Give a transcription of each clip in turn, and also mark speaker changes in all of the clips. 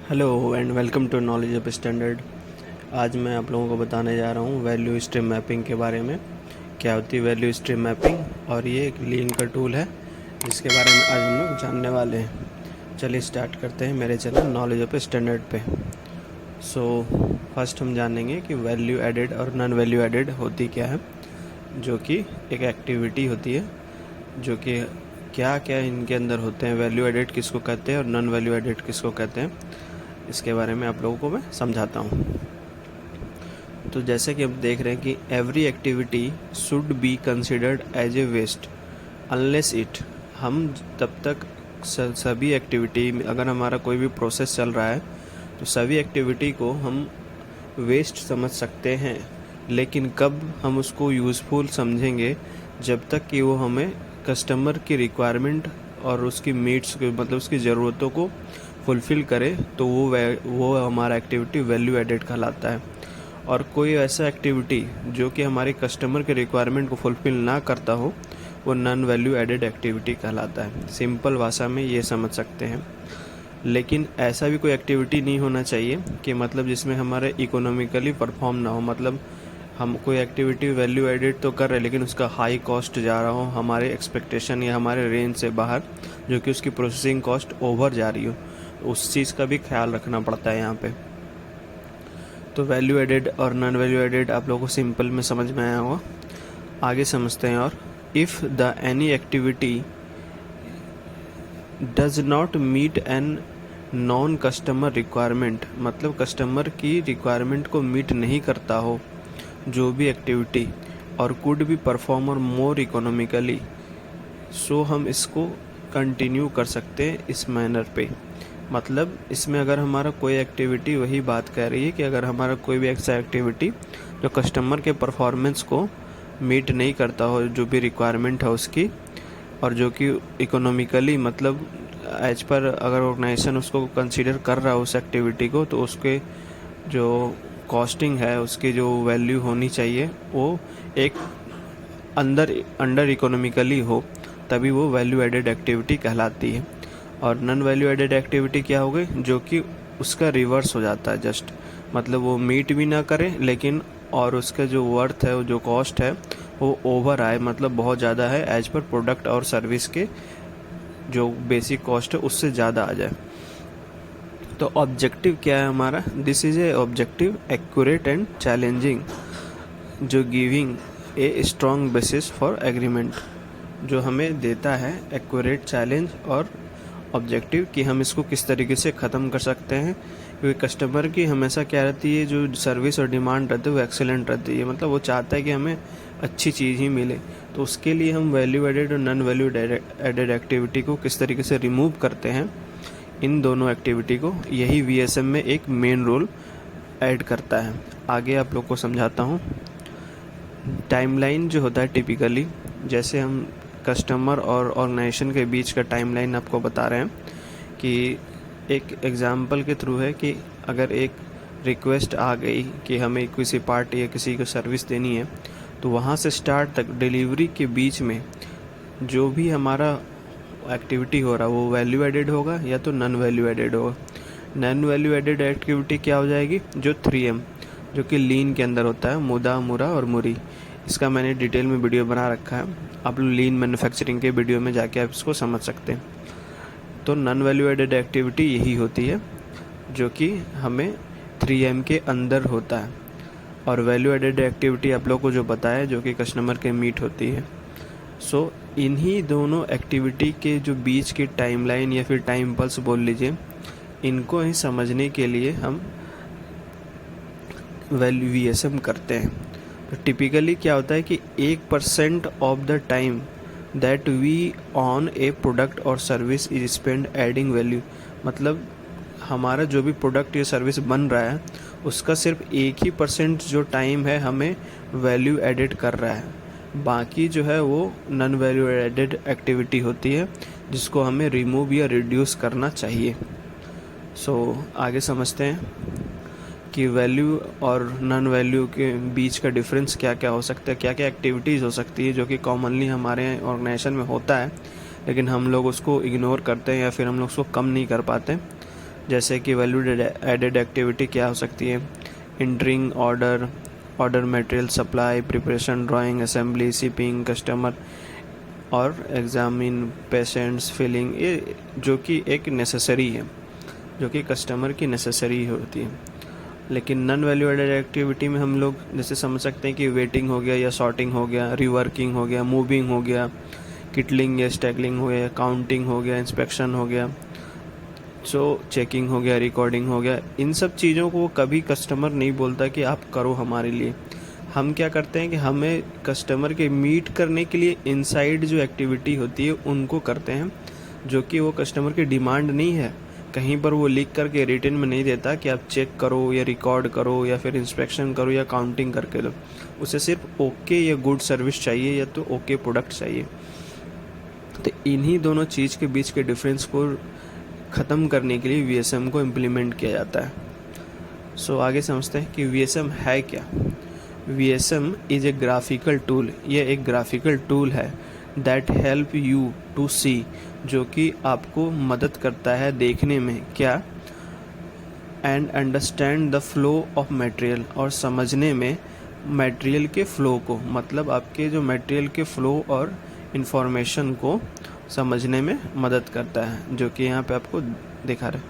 Speaker 1: Hello and welcome to knowledge of standard. आज मैं आप लोगों को बताने जा रहा हूँ वैल्यू स्ट्रीम मैपिंग के बारे में। क्या होती है वैल्यू स्ट्रीम मैपिंग, और ये एक लीन का टूल है जिसके बारे में आज हम लोग जानने वाले हैं। चलिए स्टार्ट करते हैं मेरे चैनल नॉलेज ऑफ स्टैंडर्ड पे। फर्स्ट हम जानेंगे कि वैल्यू एडेड और नॉन वैल्यू एडेड होती क्या है, जो कि एक एक्टिविटी होती है, जो कि क्या क्या इनके अंदर होते हैं, वैल्यू एडेड किसको कहते हैं और नॉन वैल्यू एडेड किसको कहते हैं, इसके बारे में आप लोगों को मैं समझाता हूँ। तो जैसे कि हम देख रहे हैं कि every activity should be considered as a waste unless it, हम तब तक सभी एक्टिविटी, अगर हमारा कोई भी प्रोसेस चल रहा है तो सभी एक्टिविटी को हम वेस्ट समझ सकते हैं, लेकिन कब हम उसको यूज़फुल समझेंगे, जब तक कि वो हमें कस्टमर की रिक्वायरमेंट और उसकी नीड्स मतलब उसकी ज़रूरतों को फुलफ़िल करे, तो वो हमारा एक्टिविटी वैल्यू एडेड कहलाता है। और कोई ऐसा एक्टिविटी जो कि हमारी कस्टमर के रिक्वायरमेंट को फुलफ़िल ना करता हो, वो नॉन वैल्यू एडेड एक्टिविटी कहलाता है। सिंपल भाषा में ये समझ सकते हैं। लेकिन ऐसा भी कोई एक्टिविटी नहीं होना चाहिए कि मतलब जिसमें हमारे इकोनॉमिकली परफॉर्म ना हो, मतलब हम कोई एक्टिविटी वैल्यू एडेड तो कर रहे हैं लेकिन उसका हाई कॉस्ट जा रहा हो, हमारे एक्सपेक्टेशन या हमारे रेंज से बाहर, जो कि उसकी प्रोसेसिंग कॉस्ट ओवर जा रही हो, उस चीज़ का भी ख्याल रखना पड़ता है यहाँ पे। तो वैल्यू एडेड और नॉन वैल्यू एडेड आप लोगों को सिंपल में समझ में आया होगा। आगे समझते हैं। और if the any activity does not meet an non customer requirement, मतलब कस्टमर की रिक्वायरमेंट को मीट नहीं करता हो जो भी एक्टिविटी, और कुड भी परफॉर्म और मोर इकोनॉमिकली, सो हम इसको कंटिन्यू कर सकते हैं इस मैनर पे। मतलब इसमें अगर हमारा कोई एक्टिविटी, वही बात कह रही है कि अगर हमारा कोई भी ऐसा एक्टिविटी जो कस्टमर के परफॉर्मेंस को मीट नहीं करता हो, जो भी रिक्वायरमेंट है उसकी, और जो कि इकोनॉमिकली मतलब एज पर अगर ऑर्गेनाइजेशन उसको कंसीडर कर रहा है उस एक्टिविटी को, तो उसके जो कॉस्टिंग है, उसकी जो वैल्यू होनी चाहिए, वो एक अंडर इकोनॉमिकली हो, तभी वो वैल्यू एडेड एक्टिविटी कहलाती है। और नॉन वैल्यू एडेड एक्टिविटी क्या हो गई, जो कि उसका रिवर्स हो जाता है जस्ट, मतलब वो मीट भी ना करे लेकिन और उसका जो वर्थ है, जो कॉस्ट है, वो ओवर आए, मतलब बहुत ज़्यादा है as per product or service के जो बेसिक कॉस्ट है उससे ज़्यादा आ जाए। तो ऑब्जेक्टिव क्या है हमारा, this is a objective accurate and challenging, जो giving a strong basis for agreement, जो हमें देता है एक्यूरेट, चैलेंज और ऑब्जेक्टिव कि हम इसको किस तरीके से ख़त्म कर सकते हैं। क्योंकि कस्टमर की हमेशा क्या रहती है, जो सर्विस और डिमांड रहती है वो एक्सेलेंट रहती है, मतलब वो चाहता है कि हमें अच्छी चीज़ ही मिले। तो उसके लिए हम वैल्यू एडेड और नॉन वैल्यू एडेड एक्टिविटी को किस तरीके से रिमूव करते हैं, इन दोनों एक्टिविटी को, यही वीएसएम में एक मेन रोल ऐड करता है। आगे आप लोग को समझाता हूँ। टाइमलाइन जो होता है टिपिकली, जैसे हम कस्टमर और ऑर्गेनाइजेशन के बीच का टाइमलाइन आपको बता रहे हैं कि एक एग्जांपल के थ्रू है कि अगर एक रिक्वेस्ट आ गई कि हमें किसी पार्टी या किसी को सर्विस देनी है, तो वहाँ से स्टार्ट तक डिलीवरी के बीच में जो भी हमारा एक्टिविटी हो रहा है वो वैल्यू एडेड होगा या तो नॉन वैल्यू एडेड होगा। नॉन वैल्यू एडेड एक्टिविटी क्या हो जाएगी, जो 3M, जो कि लीन के अंदर होता है, मुदा, मुरा और मुरी। इसका मैंने डिटेल में वीडियो बना रखा है, आप लोग लीन मैन्युफैक्चरिंग के वीडियो में जाके आप इसको समझ सकते हैं। तो नॉन वैल्यू एडेड एक्टिविटी यही होती है जो कि हमें 3M के अंदर होता है, और वैल्यू एडेड एक्टिविटी आप लोग को जो बताया जो कि कस्टमर के मीट होती है। सो इन्हीं दोनों एक्टिविटी के जो बीच की टाइमलाइन या फिर टाइम पल्स बोल लीजिए, इनको ही समझने के लिए हम वैल्यू वीएसएम करते हैं। तो टिपिकली क्या होता है कि 1% of the time that we on a product or service is spend adding value, मतलब हमारा जो भी प्रोडक्ट या सर्विस बन रहा है उसका सिर्फ 1% जो टाइम है हमें वैल्यू एडेड कर रहा है, बाकी जो है वो नॉन वैल्यू एडेड एक्टिविटी होती है जिसको हमें रिमूव या रिड्यूस करना चाहिए। आगे समझते हैं कि वैल्यू और नॉन वैल्यू के बीच का डिफरेंस क्या क्या हो सकता है, क्या क्या एक्टिविटीज़ हो सकती है जो कि कॉमनली हमारे ऑर्गेनाइजेशन में होता है लेकिन हम लोग उसको इग्नोर करते हैं या फिर हम लोग उसको कम नहीं कर पाते। जैसे कि वैल्यू एडेड एक्टिविटी क्या हो सकती है, entering order, order material supply, preparation, drawing, assembly, shipping, customer और एग्जामिन, पेशेंट्स, फिलिंग, ये जो कि एक नेसेसरी है, जो कि कस्टमर की नेसेसरी होती है। लेकिन नॉन वैल्यू एडेड एक्टिविटी में हम लोग जैसे समझ सकते हैं कि वेटिंग हो गया या सॉर्टिंग हो गया, रिवर्किंग हो गया, मूविंग हो गया, किटलिंग या स्टैगलिंग हो गया, काउंटिंग हो गया, इंस्पेक्शन हो गया, सो चेकिंग हो गया, रिकॉर्डिंग हो गया। इन सब चीज़ों को कभी कस्टमर नहीं बोलता कि आप करो हमारे लिए। हम क्या करते हैं कि हमें कस्टमर के मीट करने के लिए इनसाइड जो एक्टिविटी होती है उनको करते हैं, जो कि वो कस्टमर की डिमांड नहीं है। कहीं पर वो लिख करके रिटन में नहीं देता कि आप चेक करो या रिकॉर्ड करो या फिर इंस्पेक्शन करो या काउंटिंग करके दो। उसे सिर्फ ओके या गुड सर्विस चाहिए या तो ओके प्रोडक्ट चाहिए। तो इन्हीं दोनों चीज़ के बीच के डिफरेंस को ख़त्म करने के लिए वीएसएम को इम्प्लीमेंट किया जाता है। सो आगे समझते हैं कि वीएसएम है क्या। VSM is a graphical tool, यह एक ग्राफिकल टूल है दैट हेल्प यू टू सी, जो कि आपको मदद करता है देखने में क्या, and understand the flow of material, और समझने में मटेरियल के फ़्लो को, मतलब आपके जो मटेरियल के फ़्लो और इन्फॉर्मेशन को समझने में मदद करता है, जो कि यहाँ पे आपको दिखा रहा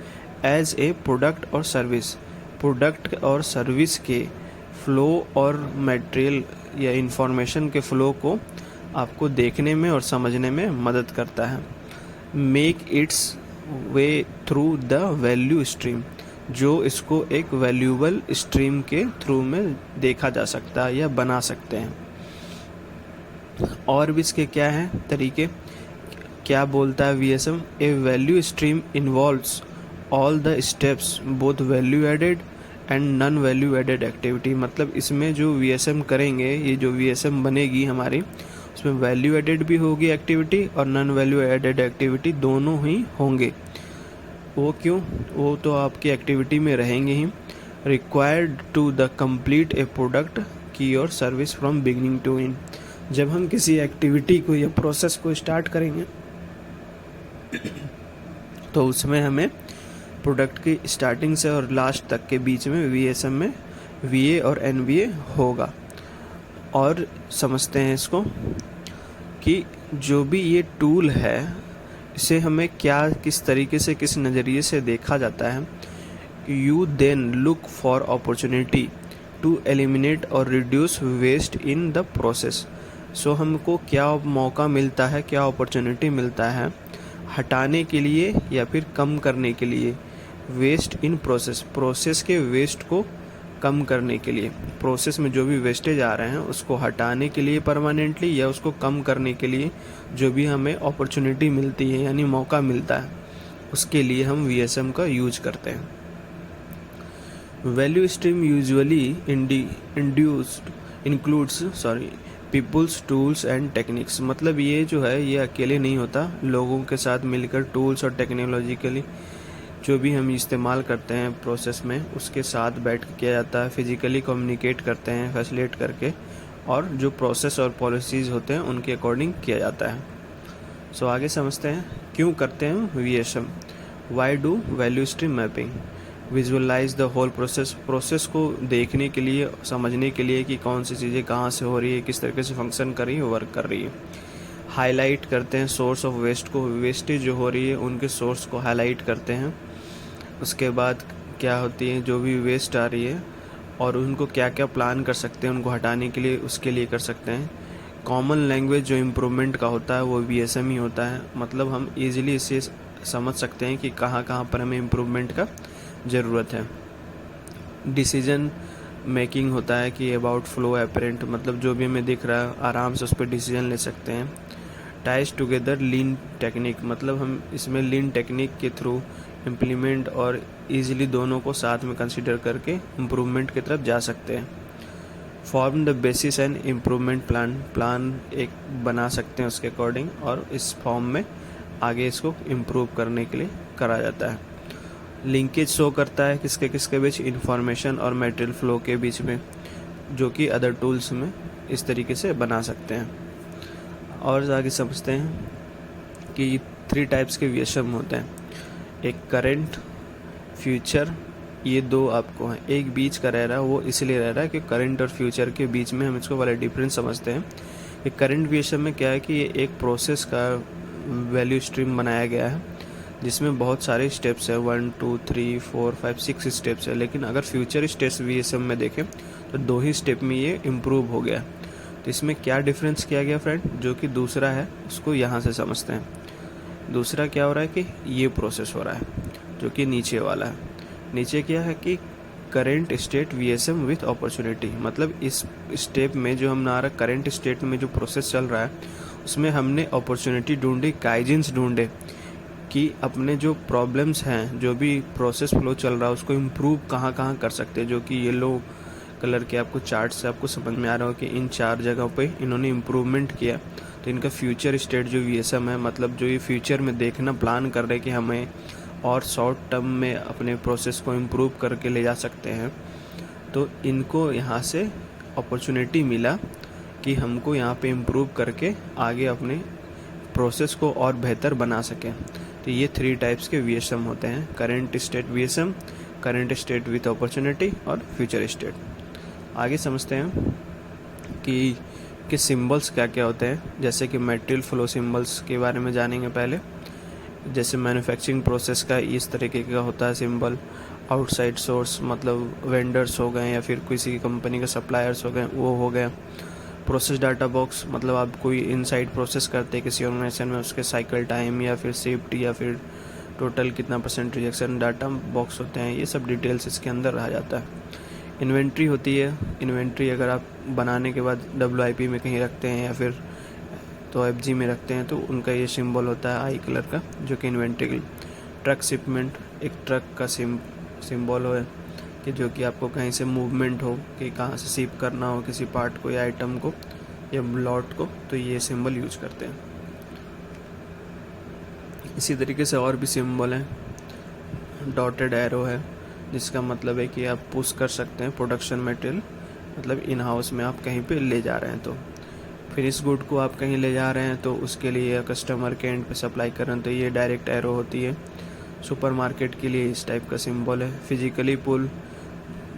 Speaker 1: है। As a product or service, product or service के फ़्लो और मटेरियल या इन्फॉर्मेशन के फ़्लो को आपको देखने में और समझने में मदद करता है। Make it's way through the value stream, जो इसको एक वैल्यूबल स्ट्रीम के थ्रू में देखा जा सकता है या बना सकते हैं। और भी इसके क्या हैं तरीके, क्या बोलता है VSM, a value stream involves all the steps both value added and non value added activity. मतलब इसमें जो वीएसएम करेंगे, ये जो वीएसएम बनेगी हमारी, उसमें वैल्यू एडेड भी होगी एक्टिविटी और नॉन वैल्यू एडेड एक्टिविटी दोनों ही होंगे। वो क्यों, वो तो आपकी एक्टिविटी में रहेंगे ही। Required to the complete a product की or service from beginning to end, जब हम किसी एक्टिविटी को या प्रोसेस को स्टार्ट करेंगे तो उसमें हमें प्रोडक्ट की स्टार्टिंग से और लास्ट तक के बीच में वीएसएम में वीए और एनवीए होगा। और समझते हैं इसको कि जो भी ये टूल है इसे हमें क्या, किस तरीके से, किस नज़रिए से देखा जाता है। You then look for opportunity to eliminate or reduce waste in the process. So हमको क्या मौका मिलता है, क्या अपॉर्चुनिटी मिलता है हटाने के लिए या फिर कम करने के लिए वेस्ट इन प्रोसेस, प्रोसेस के वेस्ट को कम करने के लिए, प्रोसेस में जो भी वेस्टेज आ रहे हैं उसको हटाने के लिए परमानेंटली या उसको कम करने के लिए जो भी हमें अपॉर्चुनिटी मिलती है यानी मौका मिलता है, उसके लिए हम वीएसएम का यूज करते हैं। Value stream usually includes peoples, tools and techniques. मतलब ये जो है ये अकेले नहीं होता, लोगों के साथ मिलकर टूल्स और टेक्नोलॉजिकली जो भी हम इस्तेमाल करते हैं प्रोसेस में उसके साथ बैठ के किया जाता है। फिजिकली कम्युनिकेट करते हैं फैसिलिटेट करके, और जो प्रोसेस और पॉलिसीज़ होते हैं उनके अकॉर्डिंग किया जाता है। सो आगे समझते हैं क्यों करते हैं VSM. Why do value stream mapping, visualise the whole process, process को देखने के लिए, समझने के लिए कि कौन सी चीज़ें कहाँ से हो रही है, किस तरीके से फंक्शन कर रही है, वर्क कर रही है। हाईलाइट करते हैं सोर्स ऑफ वेस्ट को, वेस्टेज जो हो रही है उनके सोर्स को हाईलाइट करते हैं। उसके बाद क्या होती है, जो भी वेस्ट आ रही है और उनको क्या क्या प्लान कर सकते हैं उनको हटाने के लिए, उसके लिए कर सकते हैं। कॉमन लैंग्वेज जो इम्प्रूवमेंट का होता है वो वीएसएम ही होता है। मतलब हम इजीली इसे समझ सकते हैं कि कहाँ कहाँ पर हमें इम्प्रूवमेंट का ज़रूरत है। डिसीजन मेकिंग होता है कि अबाउट फ्लो एपरेंट, मतलब जो भी हमें दिख रहा है आराम से उस पर डिसीजन ले सकते हैं। टाइज टुगेदर लीन टेक्निक, मतलब हम इसमें लीन टेक्निक के थ्रू इम्प्लीमेंट और इजीली दोनों को साथ में कंसीडर करके इम्प्रूवमेंट की तरफ जा सकते हैं। Form the basis and improvement plan एक बना सकते हैं उसके अकॉर्डिंग, और इस फॉर्म में आगे इसको इम्प्रूव करने के लिए करा जाता है। लिंकेज शो करता है किसके किसके बीच, इंफॉर्मेशन और मटेरियल फ्लो के बीच में, जो कि अदर टूल्स में इस तरीके से बना सकते हैं। और आगे समझते हैं कि 3 टाइप्स के वीएसएम होते हैं। एक करंट, फ्यूचर, ये दो आपको हैं, एक बीच का रह रहा है, वो इसलिए रह रहा है कि करंट और फ्यूचर के बीच में हम इसको वाला डिफरेंस समझते हैं। कि करंट वीएसएम में क्या है कि ये एक प्रोसेस का वैल्यू स्ट्रीम बनाया गया है जिसमें बहुत सारे स्टेप्स है, 1 2 3 4 5 6 स्टेप्स है। लेकिन अगर फ्यूचर स्टेट्स वीएसएम में देखें तो 2 ही स्टेप में ये इम्प्रूव हो गया। तो इसमें क्या डिफरेंस किया गया फ्रेंड, जो कि दूसरा है उसको यहाँ से समझते हैं। दूसरा क्या हो रहा है कि ये प्रोसेस हो रहा है जो कि नीचे वाला है। नीचे क्या है कि current state VSM with opportunity, मतलब इस स्टेप में जो हमारा करंट स्टेट में जो प्रोसेस चल रहा है उसमें हमने अपॉर्चुनिटी ढूंढी, गाइडेंस ढूंढे कि अपने जो प्रॉब्लम्स हैं, जो भी प्रोसेस फ्लो चल रहा है उसको इम्प्रूव कहाँ कहाँ कर सकते हैं। जो कि येलो कलर के आपको चार्ट से आपको समझ में आ रहा हो कि इन 4 जगहों पे इन्होंने इम्प्रूवमेंट किया। तो इनका फ्यूचर स्टेट जो वीएसएम है, मतलब जो ये फ्यूचर में देखना प्लान कर रहे हैं कि हमें और शॉर्ट टर्म में अपने प्रोसेस को इम्प्रूव करके ले जा सकते हैं, तो इनको यहाँ से अपॉर्चुनिटी मिला कि हमको यहाँ पे इम्प्रूव करके आगे अपने प्रोसेस को और बेहतर बना सकें। तो ये 3 टाइप्स के वीएसएम होते हैं, current state VSM, current state with opportunity और फ्यूचर स्टेट। आगे समझते हैं कि सिंबल्स क्या क्या होते हैं। जैसे कि मटेरियल फ्लो सिंबल्स के बारे में जानेंगे पहले। जैसे मैन्युफैक्चरिंग प्रोसेस का इस तरीके का होता है सिंबल, आउटसाइड सोर्स मतलब वेंडर्स हो गए या फिर किसी कंपनी के सप्लायर्स हो गए, वो हो गया। प्रोसेस डाटा बॉक्स मतलब आप कोई इनसाइड प्रोसेस करते हैं किसी ऑर्गेनाइजेशन में, उसके साइकिल टाइम या फिर सेफ्टी या फिर टोटल कितना % रिजेक्शन डाटा बॉक्स होते हैं, ये सब डिटेल्स इसके अंदर रहा जाता है। इन्वेंट्री होती है, इन्वेंट्री अगर आप बनाने के बाद WIP में कहीं रखते हैं या फिर तो FG में रखते हैं तो उनका ये सिंबल होता है आई कलर का, जो कि इन्वेंट्री। ट्रक शिपमेंट, एक ट्रक का सिंबल हो कि जो कि आपको कहीं से मूवमेंट हो कि कहाँ से शिप करना हो किसी पार्ट को या आइटम को या लॉट को, तो ये सिंबल यूज करते हैं। इसी तरीके से और भी सिंबल हैं। डॉटेड एरो है जिसका मतलब है कि आप पुश कर सकते हैं प्रोडक्शन मटेरियल, मतलब इन हाउस में आप कहीं पे ले जा रहे हैं, तो फिनिश गुड को आप कहीं ले जा रहे हैं तो उसके लिए कस्टमर के एंड पे सप्लाई कर रहे हैं तो ये डायरेक्ट एरो होती है। सुपरमार्केट के लिए इस टाइप का सिंबल है। फिजिकली पुल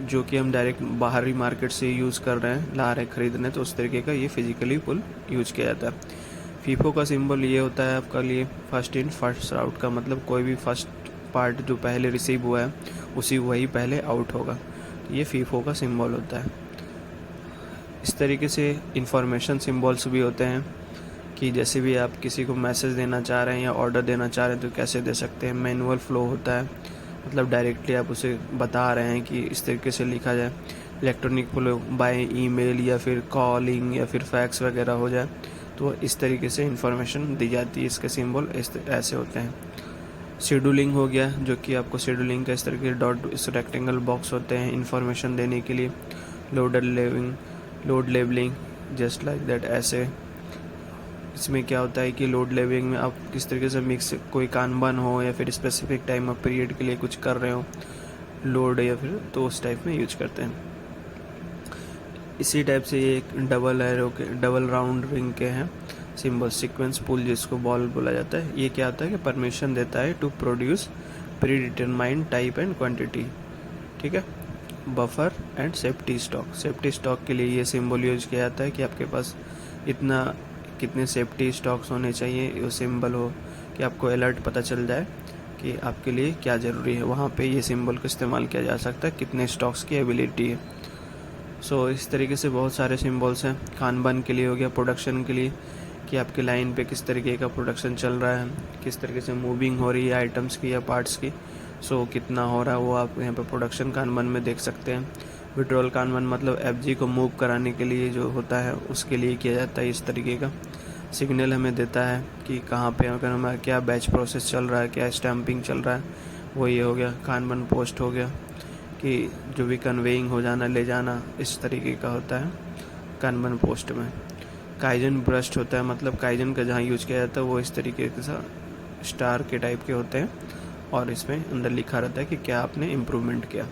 Speaker 1: जो कि हम डायरेक्ट बाहरी मार्केट से यूज़ कर रहे हैं, ला रहे हैं खरीदने, तो उस तरीके का ये फिजिकली पुल यूज किया जाता है। फीफो का सिंबल ये होता है आपका लिए फर्स्ट इन फर्स्ट आउट का, मतलब कोई भी फर्स्ट पार्ट जो पहले रिसीव हुआ है उसी वही पहले आउट होगा, तो ये फीफो का सिंबल होता है। इस तरीके से इंफॉर्मेशन सिंबल्स भी होते हैं कि जैसे भी आप किसी को मैसेज देना चाह रहे हैं या ऑर्डर देना चाह रहे हैं तो कैसे दे सकते हैं। मैनुअल फ्लो होता है, मतलब डायरेक्टली आप उसे बता रहे हैं कि इस तरीके से लिखा जाए। इलेक्ट्रॉनिक फ्लो बाय ईमेल या फिर कॉलिंग या फिर फैक्स वगैरह हो जाए तो इस तरीके से इंफॉर्मेशन दी जाती है। इसके सिंबल ऐसे होते हैं। शेड्यूलिंग हो गया, जो कि आपको शेड्यूलिंग का इस तरीके के डॉट इस रेक्टेंगल बॉक्स होते हैं इंफॉर्मेशन देने के लिए। Load labelling just like that, ऐसे इसमें क्या होता है कि लोड लेबलिंग में आप किस तरीके से मिक्स कोई कानबन हो या फिर स्पेसिफिक टाइम ऑफ पीरियड के लिए कुछ कर रहे हो लोड या फिर, तो उस टाइप में यूज करते हैं। इसी टाइप से ये एक डबल एरो के डबल राउंड रिंग के हैं सिंबल। सीक्वेंस पुल जिसको बॉल बोला जाता है, ये क्या होता है कि परमिशन देता है to produce predetermined type and quantity, ठीक है। बफर एंड सेफ्टी स्टॉक के लिए ये सिंबल यूज किया जाता है कि आपके पास इतना कितने सेफ्टी स्टॉक्स होने चाहिए, ये सिंबल हो कि आपको अलर्ट पता चल जाए कि आपके लिए क्या ज़रूरी है। वहाँ पे ये सिंबल का इस्तेमाल किया जा सकता है कितने स्टॉक्स की एबिलिटी है। सो इस तरीके से बहुत सारे सिंबल्स हैं। खानबान के लिए हो गया, प्रोडक्शन के लिए कि आपकी लाइन पे किस तरीके का प्रोडक्शन चल रहा है, किस तरीके से मूविंग हो रही है आइटम्स की या पार्ट्स की, सो कितना हो रहा है वो आप यहाँ पे प्रोडक्शन कानबान में देख सकते हैं। विड्रॉल कानबान मतलब FG को मूव कराने के लिए जो होता है उसके लिए किया जाता है। इस तरीके का सिग्नल हमें देता है कि कहाँ पे अगर हमारा क्या बैच प्रोसेस चल रहा है, क्या स्टैंपिंग चल रहा है, वो ये हो गया। कानबान पोस्ट हो गया कि जो भी कन्वेइंग हो जाना ले जाना इस तरीके का होता है कानबान पोस्ट में। काइजन ब्रस्ट होता है, मतलब काइजन का जहाँ यूज किया जाता है वो इस तरीके के स्टार के टाइप के होते हैं और इसमें अंदर लिखा रहता है कि क्या आपने इम्प्रूवमेंट किया।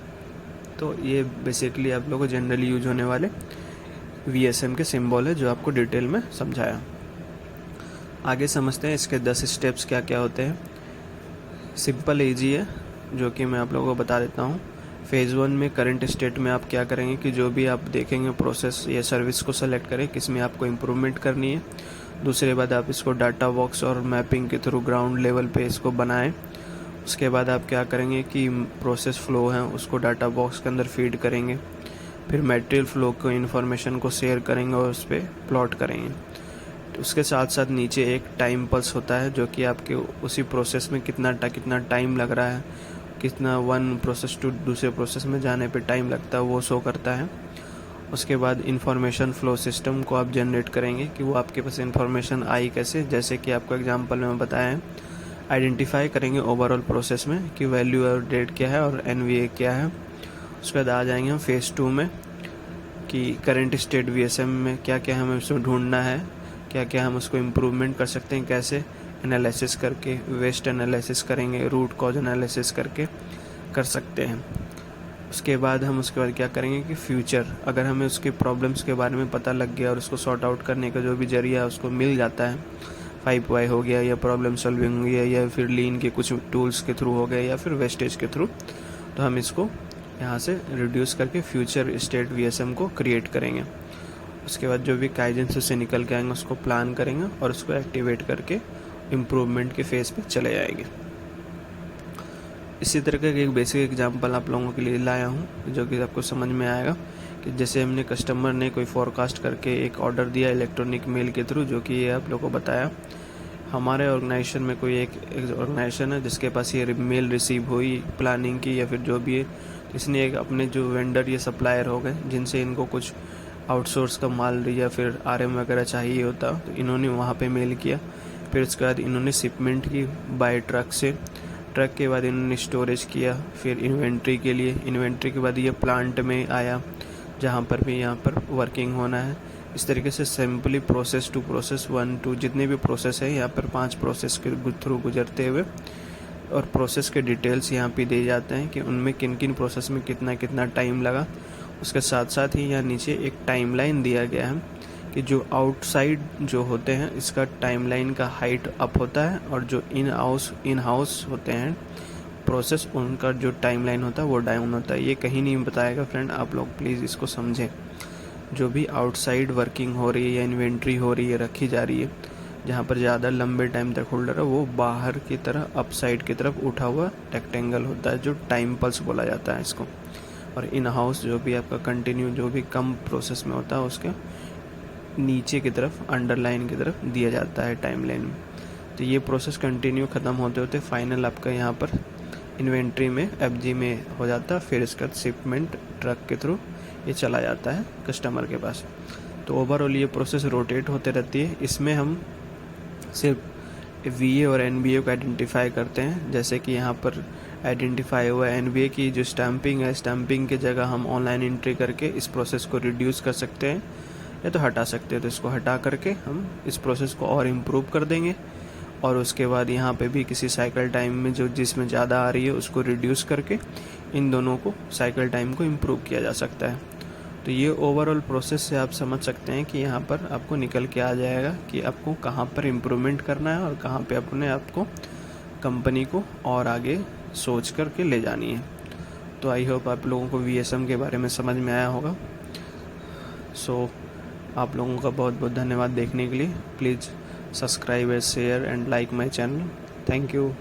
Speaker 1: तो ये बेसिकली आप लोगों को जनरली यूज होने वाले VSM के सिंबल है जो आपको डिटेल में समझाया। आगे समझते हैं इसके 10 स्टेप्स क्या क्या होते हैं। सिंपल ईजी है, जो कि मैं आप लोगों को बता देता हूँ। फेज़ 1 में करंट स्टेट में आप क्या करेंगे कि जो भी आप देखेंगे प्रोसेस या सर्विस को सेलेक्ट करें किस में आपको इम्प्रूवमेंट करनी है। दूसरे बाद आप इसको डाटा बॉक्स और मैपिंग के थ्रू ग्राउंड लेवल पे इसको बनाएं। उसके बाद आप क्या करेंगे कि प्रोसेस फ्लो है उसको डाटा बॉक्स के अंदर फीड करेंगे। फिर मटेरियल फ्लो को इन्फॉर्मेशन को शेयर करेंगे और उस पर प्लॉट करेंगे। उसके साथ साथ नीचे एक टाइम पल्स होता है जो कि आपके उसी प्रोसेस में कितना टाइम लग रहा है, कितना वन प्रोसेस टू दूसरे प्रोसेस में जाने पे टाइम लगता है वो शो करता है। उसके बाद इंफॉर्मेशन फ्लो सिस्टम को आप जनरेट करेंगे कि वो आपके पास इंफॉर्मेशन आई कैसे, जैसे कि आपको एग्जांपल में बताया है। आइडेंटिफाई करेंगे ओवरऑल प्रोसेस में कि वैल्यू और डेट क्या है और एनवीए क्या है। उसके बाद आ जाएंगे हम फेज़ 2 में कि करंट स्टेट वीएसएम में क्या क्या हमें उसमें ढूंढना है, क्या क्या हम उसको इम्प्रूवमेंट कर सकते हैं, कैसे एनालिसिस करके वेस्ट एनालिसिस करेंगे, रूट कॉज एनालिसिस करके कर सकते हैं। उसके बाद हम उसके बाद क्या करेंगे कि फ्यूचर अगर हमें उसके प्रॉब्लम्स के बारे में पता लग गया और उसको सॉर्ट आउट करने का जो भी जरिया उसको मिल जाता है, 5 वाई हो गया या प्रॉब्लम सॉल्विंग हो गया या फिर लीन के कुछ टूल्स के थ्रू हो गए या फिर वेस्टेज के थ्रू, तो हम इसको यहाँ से रिड्यूस करके फ्यूचर स्टेट वीएसएम को क्रिएट करेंगे। उसके बाद जो भी काइजन से निकल के आएंगे उसको प्लान करेंगे और उसको एक्टिवेट करके इम्प्रूवमेंट के फेज़ पे चले जाएंगे। इसी तरह का एक बेसिक एग्जांपल आप लोगों के लिए लाया हूँ जो कि आपको समझ में आएगा कि जैसे हमने कस्टमर ने कोई फोरकास्ट करके एक ऑर्डर दिया इलेक्ट्रॉनिक मेल के थ्रू, जो कि ये आप लोगों को बताया। हमारे ऑर्गेनाइजेशन में कोई एक ऑर्गेनाइजेशन है जिसके पास ये मेल रिसीव हुई प्लानिंग की या फिर जो भी है, इसने एक अपने जो वेंडर या सप्लायर हो गए जिनसे इनको कुछ आउटसोर्स का माल या फिर आरएम वगैरह चाहिए होता, तो इन्होंने वहाँ पे मेल किया। फिर उसके बाद इन्होंने शिपमेंट की बाय ट्रक से, ट्रक के बाद इन्होंने स्टोरेज किया, फिर इन्वेंट्री के लिए, इन्वेंट्री के बाद ये प्लांट में आया जहाँ पर भी यहाँ पर वर्किंग होना है। इस तरीके से सिंपली प्रोसेस टू प्रोसेस 1 2 जितने भी प्रोसेस है यहाँ पर 5 प्रोसेस के थ्रू गुजरते हुए और प्रोसेस के डिटेल्स यहाँ पे दिए जाते हैं कि उनमें किन किन प्रोसेस में कितना कितना टाइम लगा। उसके साथ साथ ही यहाँ नीचे एक टाइमलाइन दिया गया है कि जो आउटसाइड जो होते हैं इसका टाइमलाइन का हाइट अप होता है और जो इन हाउस होते हैं प्रोसेस उनका जो टाइमलाइन होता है वो डाउन होता है। ये कहीं नहीं बताएगा फ्रेंड, आप लोग प्लीज़ इसको समझें। जो भी आउटसाइड वर्किंग हो रही है या इन्वेंट्री हो रही है रखी जा रही है जहाँ पर ज़्यादा लंबे टाइम तक होल्डर है वो बाहर की तरह अप साइड की तरफ उठा हुआ रेक्टेंगल होता है जो टाइम पल्स बोला जाता है इसको। और इन हाउस जो भी आपका कंटिन्यू जो भी कम प्रोसेस में होता है उसके नीचे की तरफ अंडरलाइन की तरफ दिया जाता है टाइमलाइन में। तो ये प्रोसेस कंटिन्यू ख़त्म होते होते फाइनल आपका यहाँ पर इन्वेंट्री में एफजी में हो जाता है। फिर इसका शिपमेंट ट्रक के थ्रू ये चला जाता है कस्टमर के पास। तो ओवरऑल ये प्रोसेस रोटेट होते रहती है। इसमें हम सिर्फ वीए और एनबीए को आइडेंटिफाई करते हैं, जैसे कि यहाँ पर आइडेंटिफाई हुआ है एनबीए की जो स्टैंपिंग है, स्टैंपिंग की जगह हम ऑनलाइन एंट्री करके इस प्रोसेस को रिड्यूस कर सकते हैं या तो हटा सकते हैं। तो इसको हटा करके हम इस प्रोसेस को और इम्प्रूव कर देंगे और उसके बाद यहाँ पे भी किसी साइकिल टाइम में जो जिसमें ज़्यादा आ रही है उसको रिड्यूस करके इन दोनों को साइकिल टाइम को इम्प्रूव किया जा सकता है। तो ये ओवरऑल प्रोसेस से आप समझ सकते हैं कि यहाँ पर आपको निकल के आ जाएगा कि आपको कहाँ पर इम्प्रूवमेंट करना है और कहाँ पे अपने आपको कंपनी को और आगे सोच कर के ले जानी है। तो आई होप आप लोगों को वीएसएम के बारे में समझ में आया होगा। सो आप लोगों का बहुत बहुत धन्यवाद देखने के लिए। Please subscribe share and like my channel. Thank you.